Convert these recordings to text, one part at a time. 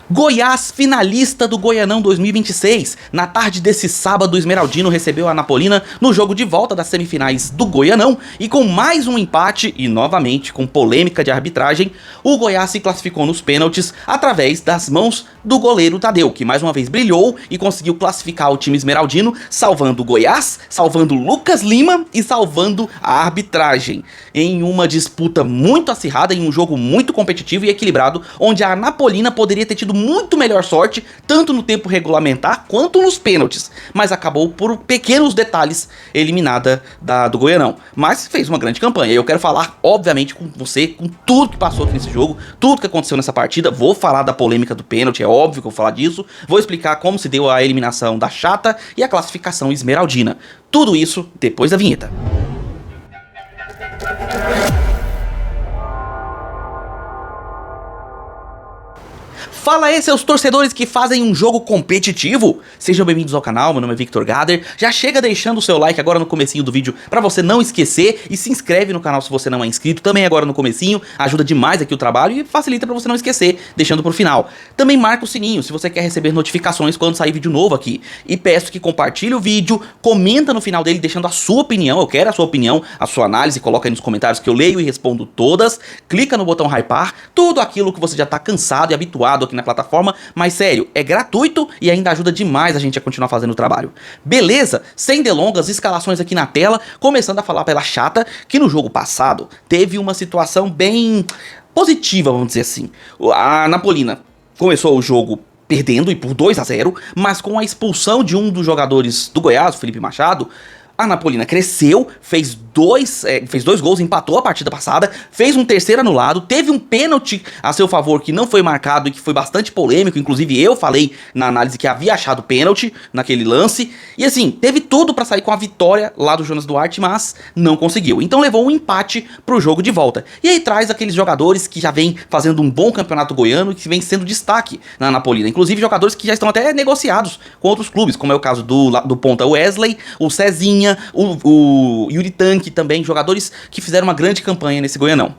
Goiás, finalista do Goianão 2026. Na tarde desse sábado, o Esmeraldino recebeu a Anapolina no jogo de volta das semifinais do Goianão e com mais um empate e novamente com polêmica de arbitragem, o Goiás se classificou nos pênaltis através das mãos do goleiro Tadeu, que mais uma vez brilhou e conseguiu classificar o time esmeraldino, salvando o Goiás, salvando o Lucas Lima e salvando a arbitragem. Em uma disputa muito acirrada, em um jogo muito competitivo e equilibrado, onde a Anapolina poderia ter tido muito melhor sorte, tanto no tempo regulamentar quanto nos pênaltis, mas acabou por pequenos detalhes eliminada do Goianão, mas fez uma grande campanha. Eu quero falar, obviamente, com você, com tudo que passou aqui nesse jogo, tudo que aconteceu nessa partida. Vou falar da polêmica do pênalti, é óbvio que eu vou falar disso, vou explicar como se deu a eliminação da Chata e a classificação esmeraldina. Tudo isso depois da vinheta. Fala aí, seus torcedores que fazem um jogo competitivo! Sejam bem-vindos ao canal, meu nome é Victor Gader. Já chega deixando o seu like agora no comecinho do vídeo pra você não esquecer e se inscreve no canal se você não é inscrito, também agora no comecinho, ajuda demais aqui o trabalho e facilita pra você não esquecer, deixando pro final. Também marca o sininho se você quer receber notificações quando sair vídeo novo aqui. E peço que compartilhe o vídeo, comenta no final dele deixando a sua opinião, eu quero a sua opinião, a sua análise, coloca aí nos comentários que eu leio e respondo todas. Clica no botão hypar, tudo aquilo que você já tá cansado e habituado aqui na plataforma, mas sério, é gratuito e ainda ajuda demais a gente a continuar fazendo o trabalho. Beleza? Sem delongas, escalações aqui na tela, começando a falar pela Chata, que no jogo passado teve uma situação bem positiva, vamos dizer assim. A Anapolina começou o jogo perdendo e por 2-0, mas com a expulsão de um dos jogadores do Goiás, o Felipe Machado, a Anapolina cresceu, fez dois gols, empatou a partida passada, fez um terceiro anulado, teve um pênalti a seu favor que não foi marcado e que foi bastante polêmico, inclusive eu falei na análise que havia achado pênalti naquele lance, e assim, teve tudo pra sair com a vitória lá do Jonas Duarte, mas não conseguiu, então levou um empate pro jogo de volta, e aí traz aqueles jogadores que já vem fazendo um bom campeonato goiano e que vem sendo destaque na Anapolina, inclusive jogadores que já estão até negociados com outros clubes, como é o caso do ponta Wesley, o Cezinha, o Yuri Tanque também, jogadores que fizeram uma grande campanha nesse Goianão.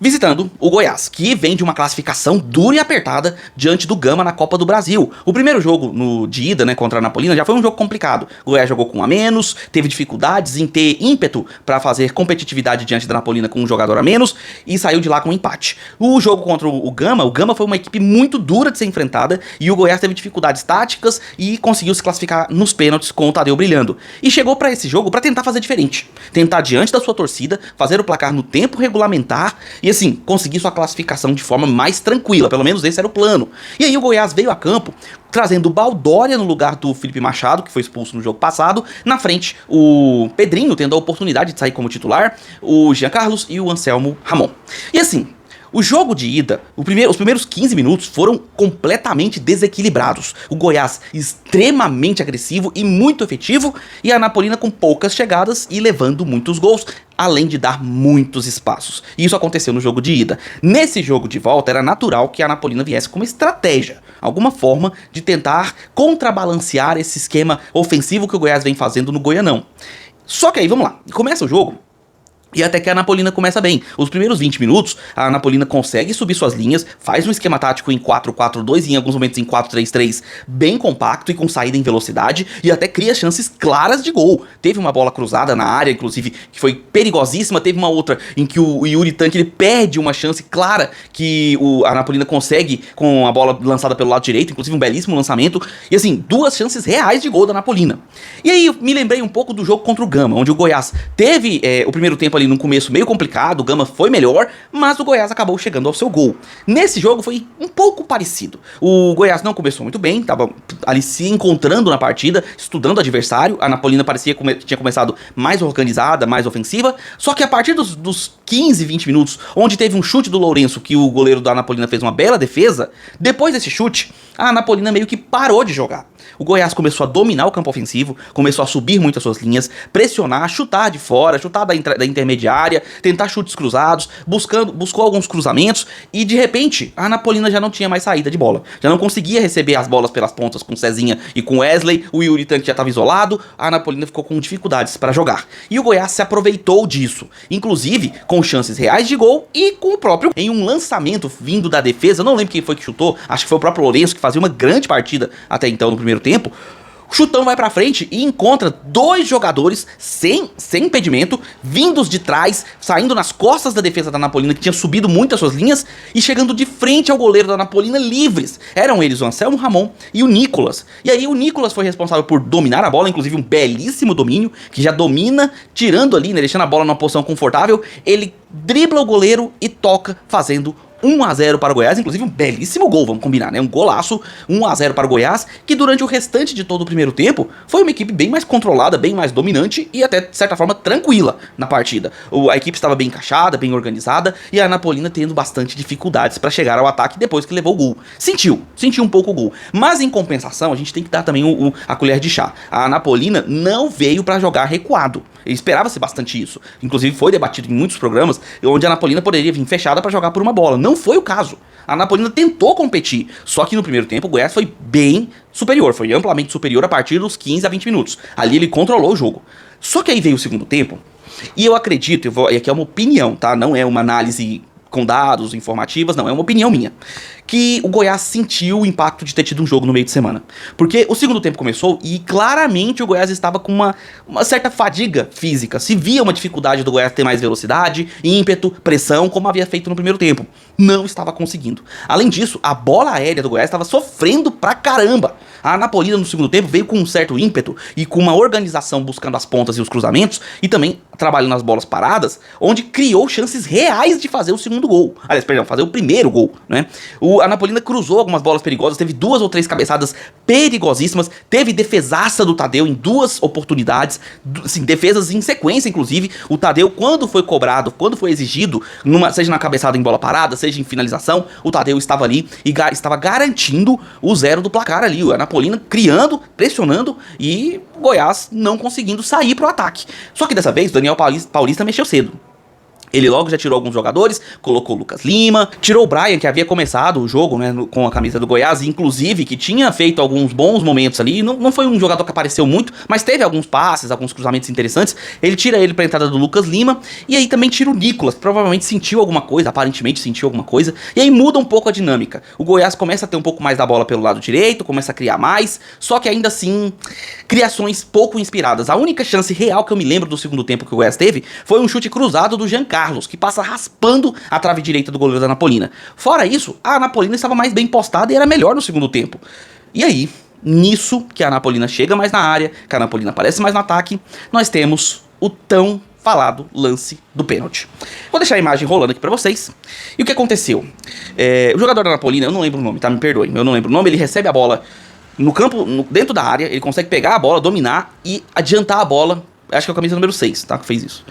Visitando o Goiás, que vem de uma classificação dura e apertada diante do Gama na Copa do Brasil. O primeiro jogo de ida, contra a Anapolina já foi um jogo complicado. O Goiás jogou com um a menos, teve dificuldades em ter ímpeto para fazer competitividade diante da Anapolina com um jogador a menos e saiu de lá com um empate. O jogo contra o Gama foi uma equipe muito dura de ser enfrentada e o Goiás teve dificuldades táticas e conseguiu se classificar nos pênaltis com o Tadeu brilhando. E chegou para esse jogo para tentar fazer diferente. Tentar diante da sua torcida, fazer o placar no tempo regulamentar e assim, conseguir sua classificação de forma mais tranquila, pelo menos esse era o plano. E aí o Goiás veio a campo, trazendo o Baldória no lugar do Felipe Machado, que foi expulso no jogo passado. Na frente, o Pedrinho tendo a oportunidade de sair como titular, o Jean Carlos e o Anselmo Ramon. E assim, o jogo de ida, os primeiros 15 minutos foram completamente desequilibrados. O Goiás extremamente agressivo e muito efetivo, e a Anapolina com poucas chegadas e levando muitos gols, além de dar muitos espaços. E isso aconteceu no jogo de ida. Nesse jogo de volta, era natural que a Anapolina viesse com uma estratégia, alguma forma de tentar contrabalancear esse esquema ofensivo que o Goiás vem fazendo no Goianão. Só que aí, vamos lá, começa o jogo, e até que a Anapolina começa bem. Os primeiros 20 minutos, a Anapolina consegue subir suas linhas, faz um esquema tático em 4-4-2 e em alguns momentos em 4-3-3 bem compacto e com saída em velocidade, e até cria chances claras de gol. Teve uma bola cruzada na área, inclusive, que foi perigosíssima, teve uma outra em que o Yuri Tanque ele perde uma chance clara que a Anapolina consegue com a bola lançada pelo lado direito, inclusive um belíssimo lançamento, e assim, duas chances reais de gol da Anapolina. E aí eu me lembrei um pouco do jogo contra o Gama, onde o Goiás teve o primeiro tempo ali no começo meio complicado, o Gama foi melhor, mas o Goiás acabou chegando ao seu gol. Nesse jogo foi um pouco parecido. O Goiás não começou muito bem, estava ali se encontrando na partida, estudando o adversário. A Anapolina parecia que tinha começado mais organizada, mais ofensiva, só que a partir dos 15, 20 minutos, onde teve um chute do Lourenço, que o goleiro da Anapolina fez uma bela defesa, depois desse chute, a Anapolina meio que parou de jogar. O Goiás começou a dominar o campo ofensivo, começou a subir muito as suas linhas, pressionar, chutar de fora, chutar da intermediária, tentar chutes cruzados, buscou alguns cruzamentos e de repente a Anapolina já não tinha mais saída de bola. Já não conseguia receber as bolas pelas pontas com Cezinha e com Wesley, o Yuri Tanque já estava isolado, a Anapolina ficou com dificuldades para jogar. E o Goiás se aproveitou disso, inclusive com chances reais de gol e com o próprio em um lançamento vindo da defesa, eu não lembro quem foi que chutou, acho que foi o próprio Lourenço que fazia uma grande partida até então no primeiro tempo. O Chutão vai pra frente e encontra dois jogadores sem impedimento, vindos de trás, saindo nas costas da defesa da Anapolina, que tinha subido muito as suas linhas, e chegando de frente ao goleiro da Anapolina livres. Eram eles o Anselmo Ramon e o Nicolas. E aí o Nicolas foi responsável por dominar a bola, inclusive um belíssimo domínio, que já domina, tirando ali, né, deixando a bola numa posição confortável. Ele dribla o goleiro e toca, fazendo 1-0 para o Goiás, inclusive um belíssimo gol, vamos combinar, né? Um golaço, 1-0 para o Goiás, que durante o restante de todo o primeiro tempo foi uma equipe bem mais controlada, bem mais dominante e até, de certa forma, tranquila na partida. A equipe estava bem encaixada, bem organizada e a Anapolina tendo bastante dificuldades para chegar ao ataque depois que levou o gol. Sentiu um pouco o gol, mas em compensação a gente tem que dar também a colher de chá. A Anapolina não veio para jogar recuado. Esperava-se bastante isso. Inclusive foi debatido em muitos programas onde a Anapolina poderia vir fechada para jogar por uma bola. Não foi o caso. A Anapolina tentou competir, só que no primeiro tempo o Goiás foi bem superior, foi amplamente superior a partir dos 15 a 20 minutos. Ali ele controlou o jogo. Só que aí veio o segundo tempo, e eu acredito, e aqui é uma opinião, tá? Não é uma análise com dados informativas, não, é uma opinião minha, que o Goiás sentiu o impacto de ter tido um jogo no meio de semana. Porque o segundo tempo começou e claramente o Goiás estava com uma certa fadiga física. Se via uma dificuldade do Goiás ter mais velocidade, ímpeto, pressão, como havia feito no primeiro tempo. Não estava conseguindo. Além disso, a bola aérea do Goiás estava sofrendo pra caramba. A Anapolina no segundo tempo veio com um certo ímpeto e com uma organização buscando as pontas e os cruzamentos e também trabalhando nas bolas paradas, onde criou chances reais de fazer o segundo gol. Aliás, perdão, fazer o primeiro gol, né? A Anapolina cruzou algumas bolas perigosas, teve 2 ou 3 cabeçadas perigosíssimas, teve defesaça do Tadeu em 2 oportunidades, assim, defesas em sequência, inclusive. O Tadeu, quando foi cobrado, quando foi exigido, seja na cabeçada em bola parada, seja em finalização, o Tadeu estava ali e estava garantindo o 0 do placar ali. A Anapolina criando, pressionando e o Goiás não conseguindo sair pro ataque. Só que dessa vez o Daniel Paulista mexeu cedo. Ele logo já tirou alguns jogadores, colocou o Lucas Lima, tirou o Brian, que havia começado o jogo, né, com a camisa do Goiás, inclusive, que tinha feito alguns bons momentos ali. Não foi um jogador que apareceu muito, mas teve alguns passes, alguns cruzamentos interessantes. Ele tira ele pra entrada do Lucas Lima, e aí também tira o Nicolas, que provavelmente sentiu alguma coisa, aparentemente sentiu alguma coisa, e aí muda um pouco a dinâmica. O Goiás começa a ter um pouco mais da bola pelo lado direito, começa a criar mais, só que ainda assim, criações pouco inspiradas. A única chance real que eu me lembro do segundo tempo que o Goiás teve foi um chute cruzado do Jean Carlos, que passa raspando a trave direita do goleiro da Anapolina. Fora isso, a Anapolina estava mais bem postada e era melhor no segundo tempo. E aí, nisso que a Anapolina chega mais na área, que a Anapolina aparece mais no ataque, nós temos o tão falado lance do pênalti. Vou deixar a imagem rolando aqui pra vocês. E o que aconteceu? O jogador da Anapolina, eu não lembro o nome, tá? Me perdoem, eu não lembro o nome, ele recebe a bola no campo, dentro da área, ele consegue pegar a bola, dominar e adiantar a bola. Acho que é a camisa número 6, tá? Que fez isso.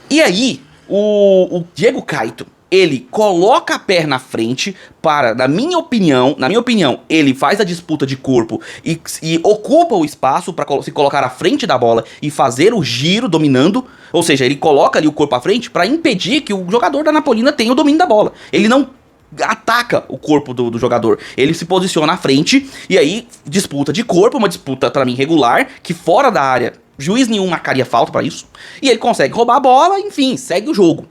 E aí, o Diego Caito, ele coloca a perna à frente para, na minha opinião, ele faz a disputa de corpo e ocupa o espaço para se colocar à frente da bola e fazer o giro dominando, ou seja, ele coloca ali o corpo à frente para impedir que o jogador da Anapolina tenha o domínio da bola. Ele não ataca o corpo do jogador, ele se posiciona à frente e aí disputa de corpo, uma disputa para mim regular, que fora da área juiz nenhum marcaria falta pra isso. E ele consegue roubar a bola, enfim, segue o jogo.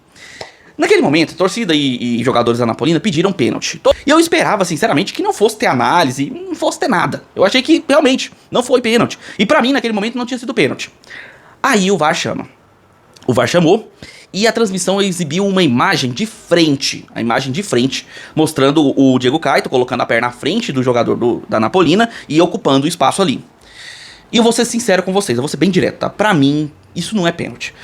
Naquele momento, a torcida e jogadores da Anapolina pediram pênalti. E eu esperava, sinceramente, que não fosse ter análise, não fosse ter nada. Eu achei que, realmente, não foi pênalti. E pra mim, naquele momento, não tinha sido pênalti. Aí o VAR chama. O VAR chamou e a transmissão exibiu uma imagem de frente. A imagem de frente, mostrando o Diego Caito colocando a perna à frente do jogador da Anapolina e ocupando o espaço ali. E eu vou ser sincero com vocês, eu vou ser bem direto, tá? Pra mim, isso não é pênalti.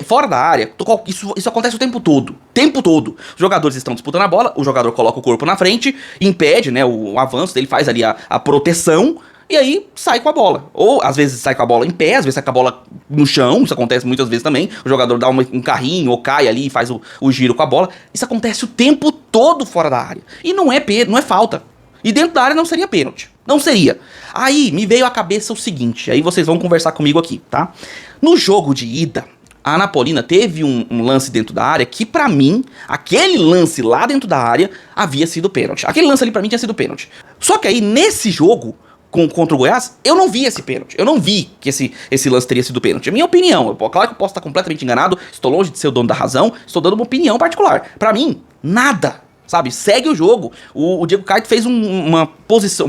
Fora da área, isso acontece o tempo todo. Tempo todo. Os jogadores estão disputando a bola, o jogador coloca o corpo na frente, impede, né, o avanço dele, faz ali a proteção, e aí sai com a bola. Ou às vezes sai com a bola em pé, às vezes sai com a bola no chão, isso acontece muitas vezes também. O jogador dá um carrinho ou cai ali e faz o giro com a bola. Isso acontece o tempo todo fora da área. E não é falta. E dentro da área não seria pênalti. Não seria. Aí me veio à cabeça o seguinte, aí vocês vão conversar comigo aqui, tá? No jogo de ida, a Anapolina teve um lance dentro da área que, pra mim, aquele lance lá dentro da área havia sido pênalti. Aquele lance ali pra mim tinha sido pênalti. Só que aí, nesse jogo, contra o Goiás, eu não vi esse pênalti. Eu não vi que esse lance teria sido pênalti. É minha opinião. Claro que eu posso estar completamente enganado, estou longe de ser o dono da razão, estou dando uma opinião particular. Pra mim, nada. Sabe, segue o jogo. O Diego Caio fez um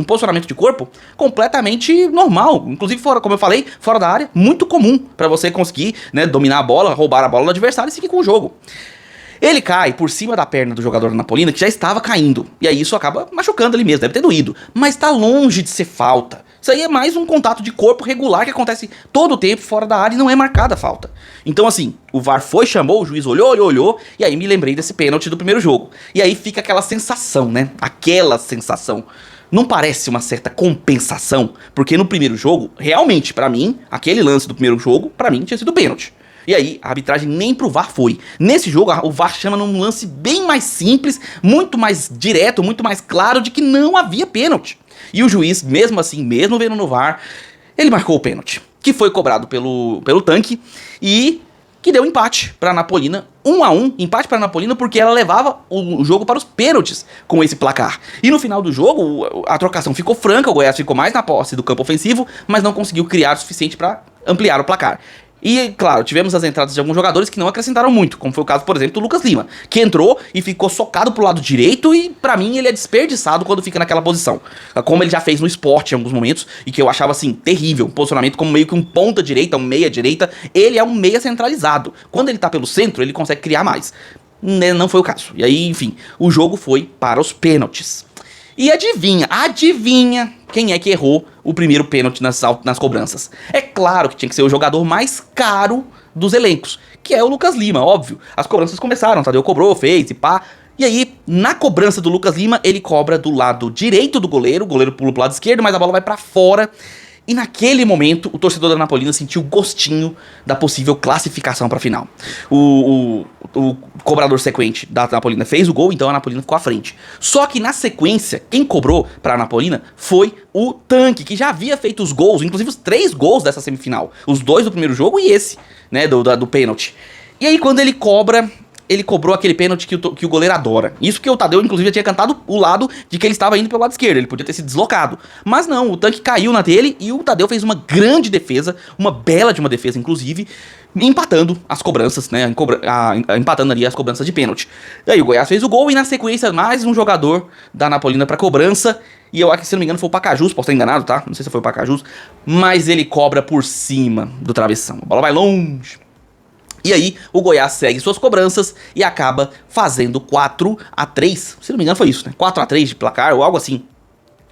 posicionamento de corpo completamente normal. Inclusive, fora, como eu falei, fora da área, muito comum pra você conseguir, né, dominar a bola, roubar a bola do adversário e seguir com o jogo. Ele cai por cima da perna do jogador da Anapolina, que já estava caindo. E aí isso acaba machucando ele mesmo, deve ter doído. Mas tá longe de ser falta. Isso aí é mais um contato de corpo regular que acontece todo o tempo fora da área e não é marcada a falta. Então assim, o VAR foi, chamou, o juiz olhou, e aí me lembrei desse pênalti do primeiro jogo. E aí fica aquela sensação, né? Aquela sensação. Não parece uma certa compensação? Porque no primeiro jogo, realmente, pra mim, aquele lance do primeiro jogo, pra mim, tinha sido pênalti. E aí, a arbitragem nem pro VAR foi. Nesse jogo, o VAR chama num lance bem mais simples, muito mais direto, muito mais claro de que não havia pênalti. E o juiz, mesmo assim, mesmo vendo no VAR, ele marcou o pênalti, que foi cobrado pelo Tanque e que deu empate pra Anapolina, 1-1, empate pra Anapolina porque ela levava o jogo para os pênaltis com esse placar. E no final do jogo, a trocação ficou franca, o Goiás ficou mais na posse do campo ofensivo, mas não conseguiu criar o suficiente pra ampliar o placar. E, claro, tivemos as entradas de alguns jogadores que não acrescentaram muito, como foi o caso, por exemplo, do Lucas Lima, que entrou e ficou socado pro lado direito e, pra mim, ele é desperdiçado quando fica naquela posição. Como ele já fez no esporte em alguns momentos, e que eu achava, assim, terrível, um posicionamento como meio que um ponta-direita, um meia-direita, ele é um meia centralizado. Quando ele tá pelo centro, ele consegue criar mais. Não foi o caso. E aí, enfim, o jogo foi para os pênaltis. E adivinha quem é que errou o primeiro pênalti nas cobranças? É claro que tinha que ser o jogador mais caro dos elencos, que é o Lucas Lima, óbvio. As cobranças começaram, Tadeu cobrou, fez e pá. E aí, na cobrança do Lucas Lima, ele cobra do lado direito do goleiro, o goleiro pula pro lado esquerdo, mas a bola vai pra fora. E naquele momento, o torcedor da Anapolina sentiu o gostinho da possível classificação pra final. O cobrador sequente da Anapolina fez o gol, então a Anapolina ficou à frente. Só que na sequência, quem cobrou pra Anapolina foi o Tanque, que já havia feito os gols, inclusive os 3 gols dessa semifinal. Os 2 do primeiro jogo e esse, né, do pênalti. E aí quando ele cobra... Ele cobrou aquele pênalti que o goleiro adora. Isso que o Tadeu, inclusive, já tinha cantado o lado de que ele estava indo pelo lado esquerdo. Ele podia ter se deslocado. Mas não, o Tanque caiu na dele e o Tadeu fez uma grande defesa, uma bela de uma defesa, inclusive, empatando as cobranças, né? Empatando ali as cobranças de pênalti. E aí o Goiás fez o gol e na sequência mais um jogador da Anapolina pra cobrança. E eu acho que, se não me engano, foi o Pacajus, posso estar enganado, tá? Não sei se foi o Pacajus. Mas ele cobra por cima do travessão. A bola vai longe. E aí, o Goiás segue suas cobranças e acaba fazendo 4-3. Se não me engano, foi isso, né? 4-3 de placar ou algo assim.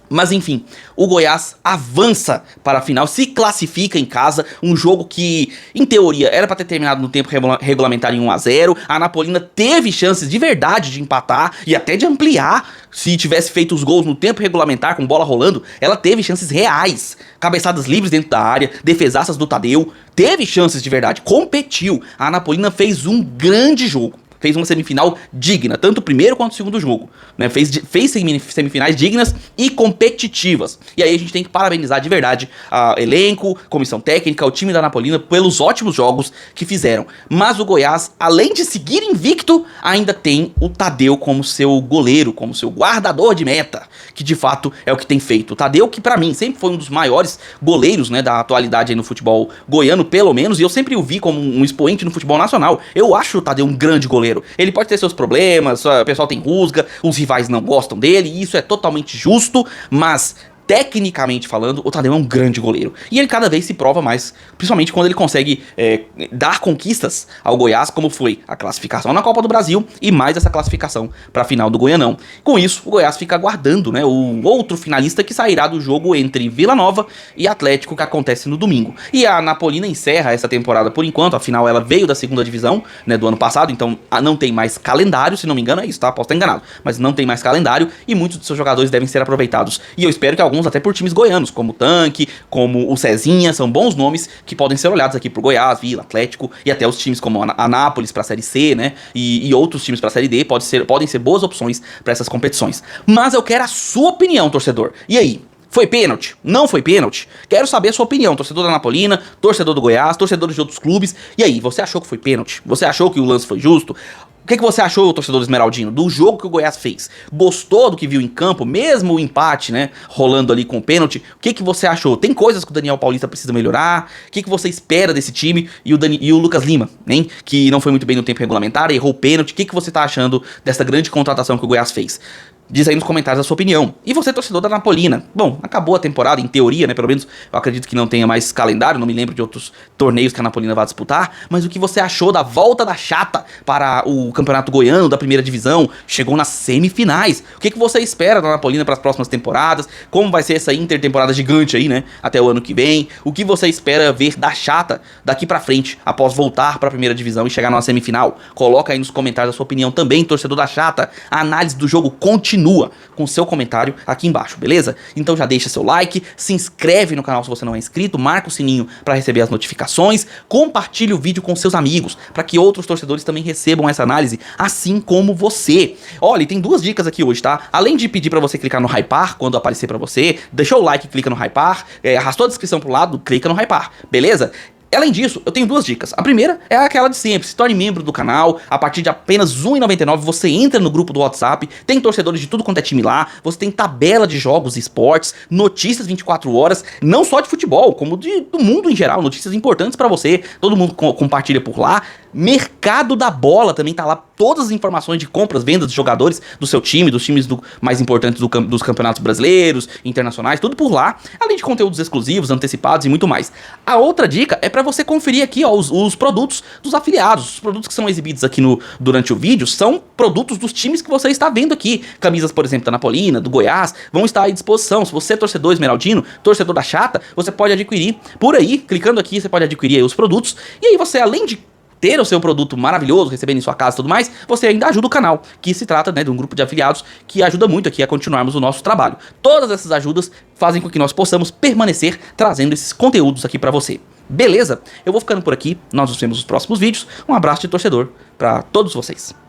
Mas enfim, o Goiás avança para a final, se classifica em casa, um jogo que, em teoria, era para ter terminado no tempo regulamentar em 1-0, a Anapolina teve chances de verdade de empatar e até de ampliar, se tivesse feito os gols no tempo regulamentar com bola rolando, ela teve chances reais, cabeçadas livres dentro da área, defesaças do Tadeu, teve chances de verdade, competiu, a Anapolina fez um grande jogo. Fez uma semifinal digna, tanto o primeiro quanto o segundo jogo, né? Fez semifinais dignas e competitivas. E aí a gente tem que parabenizar de verdade a elenco, comissão técnica, o time da Anapolina pelos ótimos jogos que fizeram. Mas o Goiás, além de seguir invicto, ainda tem o Tadeu como seu goleiro, como seu guardador de meta, que de fato é o que tem feito. O Tadeu, que pra mim sempre foi um dos maiores goleiros, né, da atualidade aí no futebol goiano, pelo menos, e eu sempre o vi como um expoente no futebol nacional. Eu acho o Tadeu um grande goleiro. Ele pode ter seus problemas, o pessoal tem rusga, os rivais não gostam dele, e isso é totalmente justo, mas tecnicamente falando, o Tadeu é um grande goleiro. E ele cada vez se prova mais, principalmente quando ele consegue dar conquistas ao Goiás, como foi a classificação na Copa do Brasil e mais essa classificação para a final do Goianão. Com isso, o Goiás fica aguardando, né, o outro finalista que sairá do jogo entre Vila Nova e Atlético, que acontece no domingo. E a Anapolina encerra essa temporada por enquanto, afinal ela veio da segunda divisão, né, do ano passado, então não tem mais calendário, se não me engano é isso, tá? Posso estar enganado, mas não tem mais calendário e muitos dos seus jogadores devem ser aproveitados. E eu espero que alguns até por times goianos, como o Tanque, como o Cezinha, são bons nomes que podem ser olhados aqui por Goiás, Vila, Atlético e até os times como a Anápolis pra Série C, né, e outros times pra Série D, podem ser boas opções para essas competições. Mas eu quero a sua opinião, torcedor. E aí? Foi pênalti? Não foi pênalti? Quero saber a sua opinião, torcedor da Napolina, torcedor do Goiás, torcedores de outros clubes. E aí, você achou que foi pênalti? Você achou que o lance foi justo? O que você achou, torcedor esmeraldino, do jogo que o Goiás fez? Gostou do que viu em campo, mesmo o empate, né, rolando ali com o pênalti? O que você achou? Tem coisas que o Daniel Paulista precisa melhorar? O que você espera desse time? E o Lucas Lima, hein, que não foi muito bem no tempo regulamentar, errou o pênalti. O que você tá achando dessa grande contratação que o Goiás fez? Diz aí nos comentários a sua opinião. E você, torcedor da Napolina? Bom, acabou a temporada, em teoria, né? Pelo menos eu acredito que não tenha mais calendário, não me lembro de outros torneios que a Napolina vai disputar. Mas o que você achou da volta da chata para o Campeonato Goiano da primeira divisão? Chegou nas semifinais. O que você espera da Napolina para as próximas temporadas? Como vai ser essa intertemporada gigante aí, né? Até o ano que vem. O que você espera ver da chata daqui pra frente, após voltar para a primeira divisão e chegar numa semifinal? Coloca aí nos comentários a sua opinião também, torcedor da chata. A análise do jogo continua com seu comentário aqui embaixo, beleza? Então já deixa seu like, se inscreve no canal se você não é inscrito, marca o sininho para receber as notificações, compartilhe o vídeo com seus amigos, para que outros torcedores também recebam essa análise, assim como você. Olha, tem duas dicas aqui hoje, tá? Além de pedir para você clicar no Hypar quando aparecer para você, deixou o like, clica no Hypar, arrastou a descrição pro lado, clica no Hypar, beleza? Além disso, eu tenho duas dicas. A primeira é aquela de sempre, se torne membro do canal, a partir de apenas R$ 1,99 você entra no grupo do WhatsApp, tem torcedores de tudo quanto é time lá, você tem tabela de jogos e esportes, notícias 24 horas, não só de futebol, como do mundo em geral, notícias importantes pra você, todo mundo compartilha por lá. Mercado da Bola também tá lá, todas as informações de compras, vendas de jogadores do seu time, dos times mais importantes dos campeonatos brasileiros, internacionais, tudo por lá, além de conteúdos exclusivos, antecipados e muito mais. A outra dica é pra você conferir aqui, ó, os produtos dos afiliados. Os produtos que são exibidos aqui durante o vídeo são produtos dos times que você está vendo aqui. Camisas, por exemplo, da Napolina, do Goiás, vão estar à disposição. Se você é torcedor esmeraldino, torcedor da chata, você pode adquirir por aí, clicando aqui, você pode adquirir aí os produtos. E aí você, além de ter o seu produto maravilhoso, recebendo em sua casa e tudo mais, você ainda ajuda o canal, que se trata, né, de um grupo de afiliados que ajuda muito aqui a continuarmos o nosso trabalho. Todas essas ajudas fazem com que nós possamos permanecer trazendo esses conteúdos aqui pra você. Beleza? Eu vou ficando por aqui, nós nos vemos nos próximos vídeos. Um abraço de torcedor pra todos vocês.